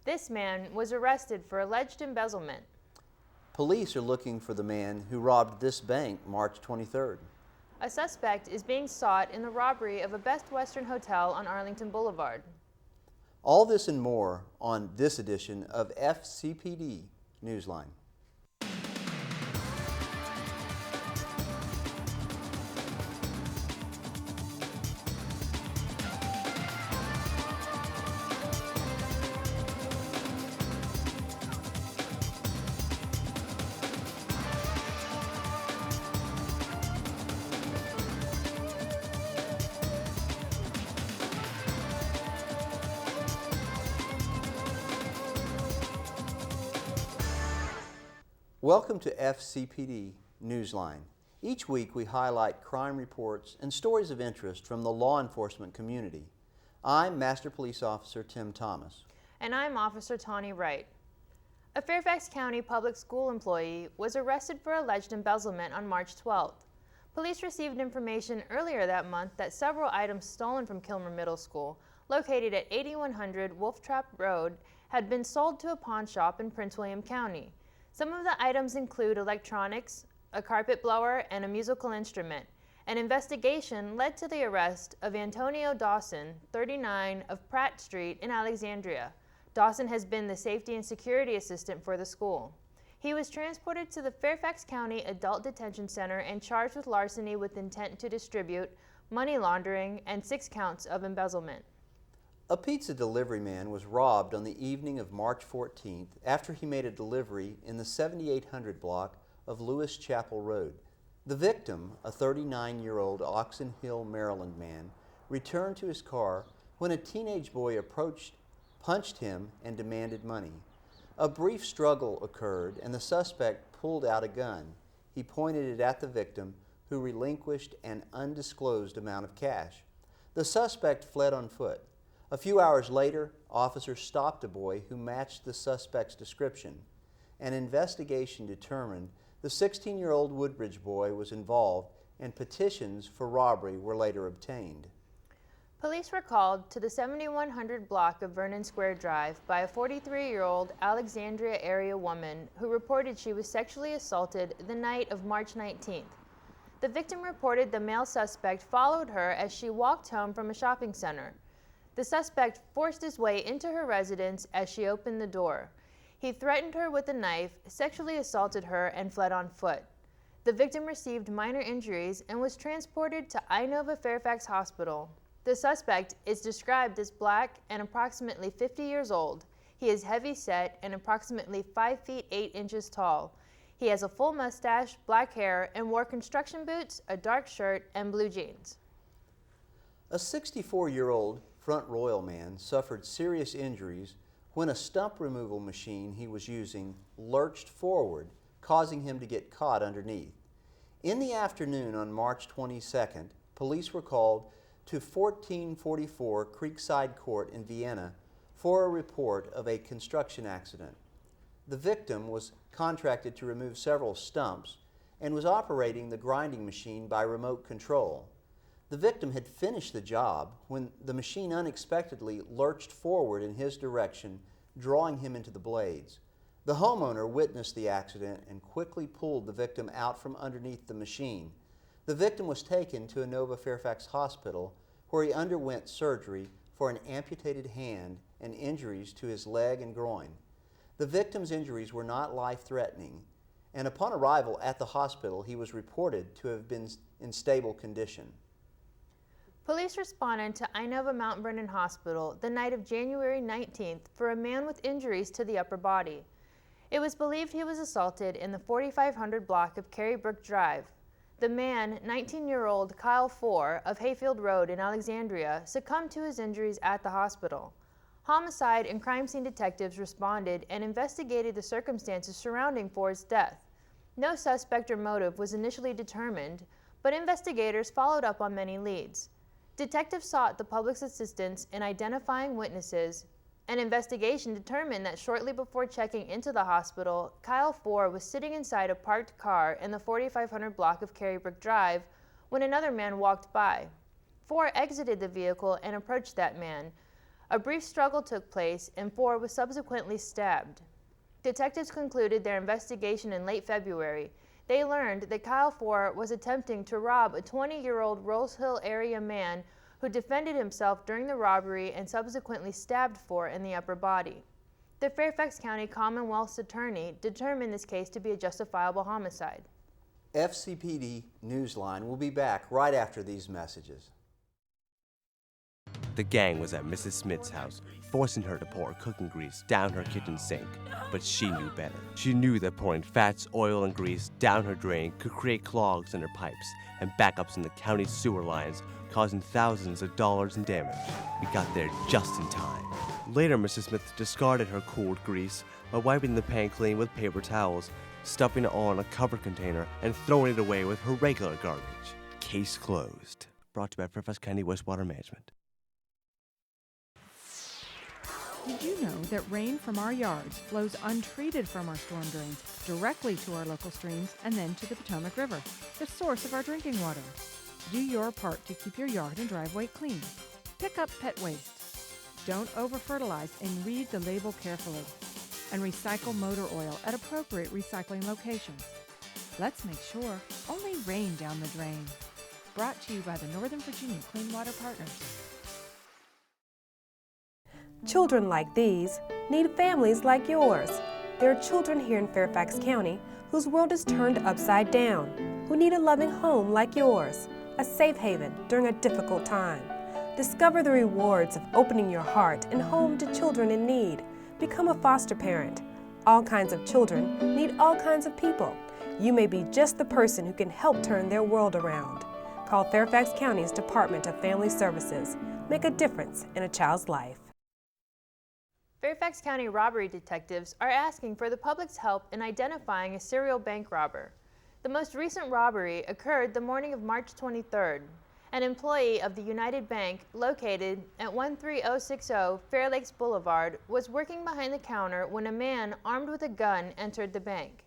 This man was arrested for alleged embezzlement. Police are looking for the man who robbed this bank March 23rd. A suspect is being sought in the robbery of a Best Western hotel on Arlington Boulevard. All this and more on this edition of F.C.P.D. Newsline. Welcome to F.C.P.D. Newsline. Each week we highlight crime reports and stories of interest from the law enforcement community. I'm Master Police Officer Tim Thomas. And I'm Officer Tawny Wright. A Fairfax County public school employee was arrested for alleged embezzlement on March 12th. Police received information earlier that month that several items stolen from Kilmer Middle School, located at 8100 Wolf Trap Road, had been sold to a pawn shop in Prince William County. Some of the items include electronics, a carpet blower, and a musical instrument. An investigation led to the arrest of Antonio Dawson, 39, of Pratt Street in Alexandria. Dawson has been the safety and security assistant for the school. He was transported to the Fairfax County Adult Detention Center and charged with larceny with intent to distribute, money laundering, and 6 counts of embezzlement. A pizza delivery man was robbed on the evening of March 14th after he made a delivery in the 7800 block of Lewis Chapel Road. The victim, a 39-year-old Oxon Hill, Maryland man, returned to his car when a teenage boy approached, punched him, and demanded money. A brief struggle occurred and the suspect pulled out a gun. He pointed it at the victim, who relinquished an undisclosed amount of cash. The suspect fled on foot. A few hours later, officers stopped a boy who matched the suspect's description. An investigation determined the 16-year-old Woodbridge boy was involved, and petitions for robbery were later obtained. Police were called to the 7100 block of Vernon Square Drive by a 43-year-old Alexandria area woman who reported she was sexually assaulted the night of March 19th. The victim reported the male suspect followed her as she walked home from a shopping center. The suspect forced his way into her residence as she opened the door. He threatened her with a knife, sexually assaulted her, and fled on foot. The victim received minor injuries and was transported to Inova Fairfax Hospital. The suspect is described as black and approximately 50 years old. He is heavy-set and approximately 5 feet 8 inches tall. He has a full mustache, black hair, and wore construction boots, a dark shirt, and blue jeans. A 64-year-old Front Royal man suffered serious injuries when a stump removal machine he was using lurched forward, causing him to get caught underneath. In the afternoon on March 22nd, police were called to 1444 Creekside Court in Vienna for a report of a construction accident. The victim was contracted to remove several stumps and was operating the grinding machine by remote control. The victim had finished the job when the machine unexpectedly lurched forward in his direction, drawing him into the blades. The homeowner witnessed the accident and quickly pulled the victim out from underneath the machine. The victim was taken to Inova Fairfax Hospital, where he underwent surgery for an amputated hand and injuries to his leg and groin. The victim's injuries were not life-threatening, and upon arrival at the hospital, he was reported to have been in stable condition. Police responded to Inova Mount Vernon Hospital the night of January 19th for a man with injuries to the upper body. It was believed he was assaulted in the 4500 block of Carrybrook Drive. The man, 19-year-old Kyle Four of Hayfield Road in Alexandria, succumbed to his injuries at the hospital. Homicide and crime scene detectives responded and investigated the circumstances surrounding Four's death. No suspect or motive was initially determined, but investigators followed up on many leads. Detectives sought the public's assistance in identifying witnesses. An investigation determined that shortly before checking into the hospital, Kyle Four was sitting inside a parked car in the 4500 block of Carrybrook Drive when another man walked by. Four exited the vehicle and approached that man. A brief struggle took place and Four was subsequently stabbed. Detectives concluded their investigation in late February. They learned that Kyle Four was attempting to rob a 20-year-old Rose Hill area man who defended himself during the robbery and subsequently stabbed Four in the upper body. The Fairfax County Commonwealth's attorney determined this case to be a justifiable homicide. F.C.P.D.Newsline will be back right after these messages. The gang was at Mrs. Smith's house, forcing her to pour cooking grease down her kitchen sink. But she knew better. She knew that pouring fats, oil, and grease down her drain could create clogs in her pipes and backups in the county sewer lines, causing thousands of dollars in damage. We got there just in time. Later, Mrs. Smith discarded her cooled grease by wiping the pan clean with paper towels, stuffing it all in a covered container, and throwing it away with her regular garbage. Case closed. Brought to you by Fairfax County Wastewater Management. Did you know that rain from our yards flows untreated from our storm drains directly to our local streams and then to the Potomac River, the source of our drinking water? Do your part to keep your yard and driveway clean. Pick up pet waste. Don't over-fertilize and read the label carefully. And recycle motor oil at appropriate recycling locations. Let's make sure only rain down the drain. Brought to you by the Northern Virginia Clean Water Partners. Children like these need families like yours. There are children here in Fairfax County whose world is turned upside down, who need a loving home like yours, a safe haven during a difficult time. Discover the rewards of opening your heart and home to children in need. Become a foster parent. All kinds of children need all kinds of people. You may be just the person who can help turn their world around. Call Fairfax County's Department of Family Services. Make a difference in a child's life. Fairfax County robbery detectives are asking for the public's help in identifying a serial bank robber. The most recent robbery occurred the morning of March 23rd. An employee of the United Bank, located at 13060 Fair Lakes Boulevard, was working behind the counter when a man armed with a gun entered the bank.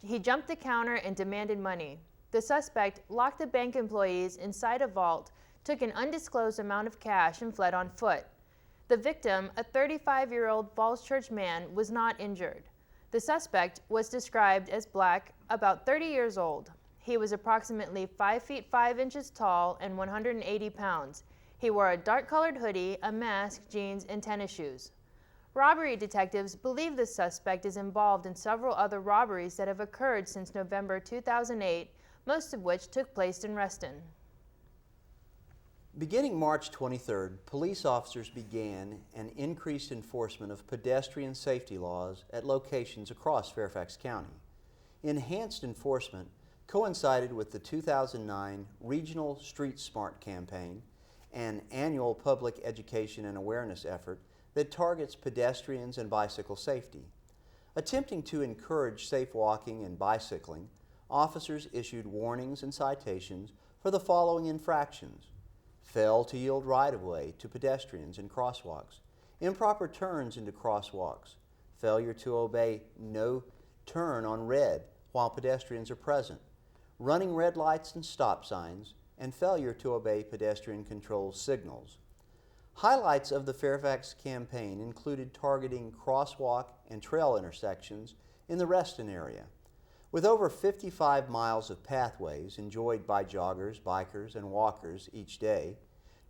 He jumped the counter and demanded money. The suspect locked the bank employees inside a vault, took an undisclosed amount of cash, and fled on foot. The victim, a 35-year-old Falls Church man, was not injured. The suspect was described as black, about 30 years old. He was approximately 5 feet 5 inches tall and 180 pounds. He wore a dark-colored hoodie, a mask, jeans, and tennis shoes. Robbery detectives believe the suspect is involved in several other robberies that have occurred since November 2008, most of which took place in Reston. Beginning March 23rd, police officers began an increased enforcement of pedestrian safety laws at locations across Fairfax County. Enhanced enforcement coincided with the 2009 Regional Street Smart campaign, an annual public education and awareness effort that targets pedestrians and bicycle safety. Attempting to encourage safe walking and bicycling, officers issued warnings and citations for the following infractions: fail to yield right-of-way to pedestrians in crosswalks, improper turns into crosswalks, failure to obey no turn on red while pedestrians are present, running red lights and stop signs, and failure to obey pedestrian control signals. Highlights of the Fairfax campaign included targeting crosswalk and trail intersections in the Reston area. With over 55 miles of pathways enjoyed by joggers, bikers, and walkers each day,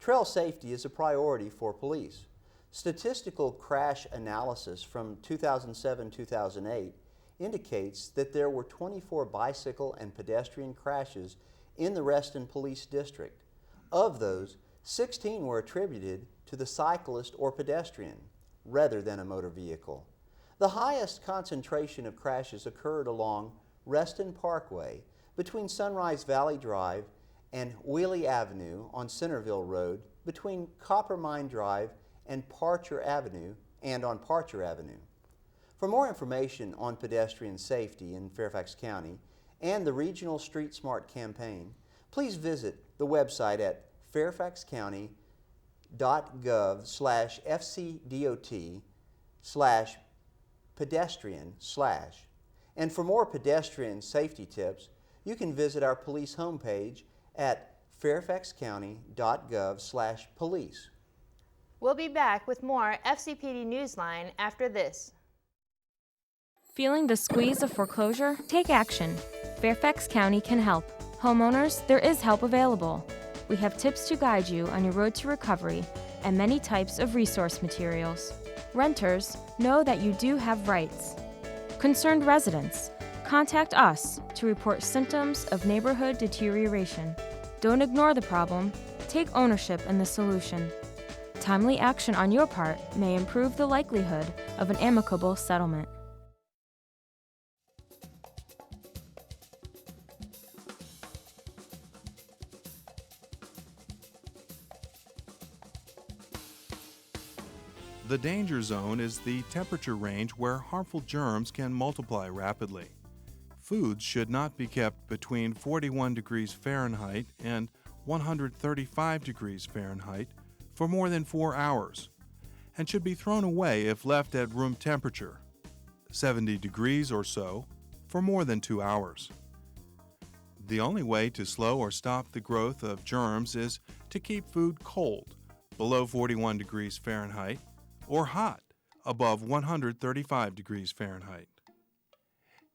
trail safety is a priority for police. Statistical crash analysis from 2007-2008 indicates that there were 24 bicycle and pedestrian crashes in the Reston Police District. Of those, 16 were attributed to the cyclist or pedestrian rather than a motor vehicle. The highest concentration of crashes occurred along Reston Parkway between Sunrise Valley Drive and Wheelie Avenue on Centerville Road, between Coppermine Drive and Parcher Avenue, and on Parcher Avenue. For more information on pedestrian safety in Fairfax County and the Regional Street Smart campaign, please visit the website at fairfaxcounty.gov/FCDOT/pedestrian/. And for more pedestrian safety tips, you can visit our police homepage at fairfaxcounty.gov/police. We'll be back with more FCPD Newsline after this. Feeling the squeeze of foreclosure? Take action. Fairfax County can help. Homeowners, there is help available. We have tips to guide you on your road to recovery and many types of resource materials. Renters, know that you do have rights. Concerned residents, contact us to report symptoms of neighborhood deterioration. Don't ignore the problem. Take ownership in the solution. Timely action on your part may improve the likelihood of an amicable settlement. The danger zone is the temperature range where harmful germs can multiply rapidly. Foods should not be kept between 41 degrees Fahrenheit and 135 degrees Fahrenheit for more than 4 hours, and should be thrown away if left at room temperature, 70 degrees or so, for more than 2 hours. The only way to slow or stop the growth of germs is to keep food cold, below 41 degrees Fahrenheit, or hot, above 135 degrees Fahrenheit.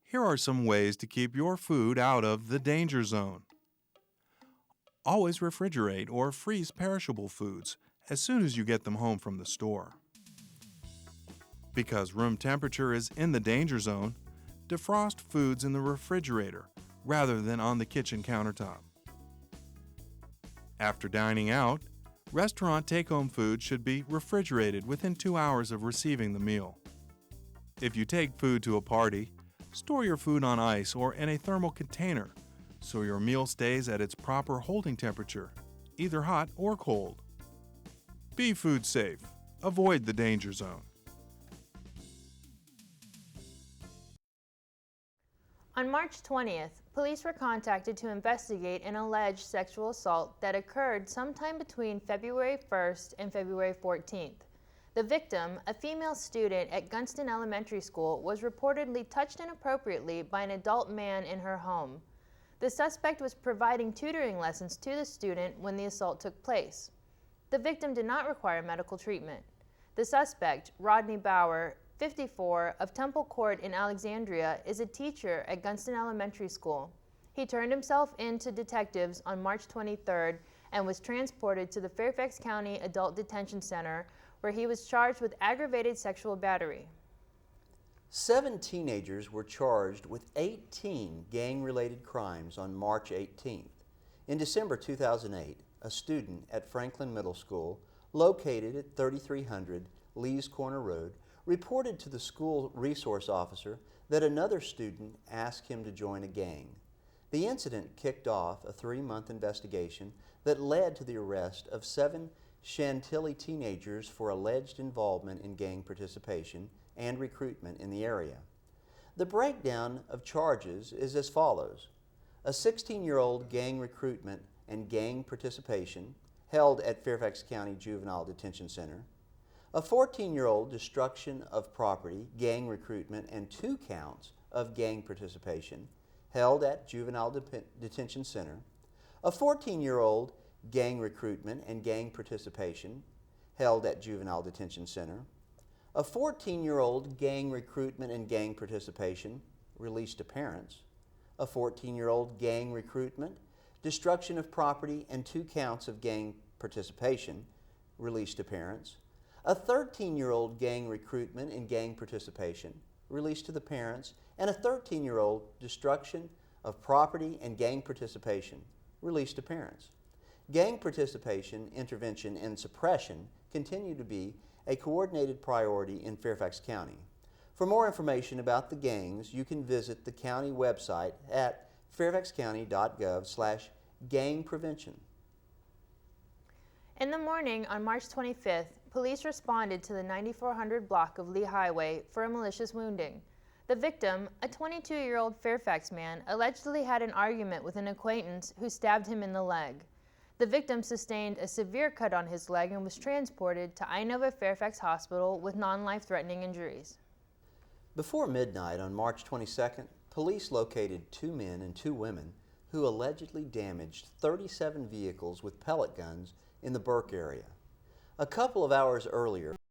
Here are some ways to keep your food out of the danger zone. Always refrigerate or freeze perishable foods as soon as you get them home from the store. Because room temperature is in the danger zone, defrost foods in the refrigerator rather than on the kitchen countertop. After dining out, restaurant take-home food should be refrigerated within 2 hours of receiving the meal. If you take food to a party, store your food on ice or in a thermal container so your meal stays at its proper holding temperature, either hot or cold. Be food safe. Avoid the danger zone. On March 20th, police were contacted to investigate an alleged sexual assault that occurred sometime between February 1st and February 14th. The victim, a female student at Gunston Elementary School, was reportedly touched inappropriately by an adult man in her home. The suspect was providing tutoring lessons to the student when the assault took place. The victim did not require medical treatment. The suspect, Rodney Bauer, 54, of Temple Court in Alexandria, is a teacher at Gunston Elementary School. He turned himself in to detectives on March 23rd and was transported to the Fairfax County Adult Detention Center, where he was charged with aggravated sexual battery. 7 teenagers were charged with 18 gang-related crimes on March 18th. In December 2008, a student at Franklin Middle School, located at 3300 Lee's Corner Road, reported to the school resource officer that another student asked him to join a gang. The incident kicked off a 3-month investigation that led to the arrest of 7 Chantilly teenagers for alleged involvement in gang participation and recruitment in the area. The breakdown of charges is as follows: a 16-year-old gang recruitment and gang participation held at Fairfax County Juvenile Detention Center, a 14-year-old destruction of property, gang recruitment, and 2 counts of gang participation held at Juvenile Detention Center, a 14-year-old gang recruitment and gang participation held at Juvenile Detention Center, a 14-year-old gang recruitment and gang participation released to parents, a 14-year-old gang recruitment, destruction of property, and 2 counts of gang participation released to parents, a 13-year-old gang recruitment and gang participation released to the parents, and a 13-year-old destruction of property and gang participation released to parents. Gang participation, intervention, and suppression continue to be a coordinated priority in Fairfax County. For more information about the gangs, you can visit the county website at fairfaxcounty.gov/gang prevention. In the morning on March 25th, police responded to the 9400 block of Lee Highway for a malicious wounding. The victim, a 22-year-old Fairfax man, allegedly had an argument with an acquaintance who stabbed him in the leg. The victim sustained a severe cut on his leg and was transported to Inova Fairfax Hospital with non-life-threatening injuries. Before midnight on March 22nd, police located 2 men and 2 women who allegedly damaged 37 vehicles with pellet guns in the Burke area. A couple of hours earlier,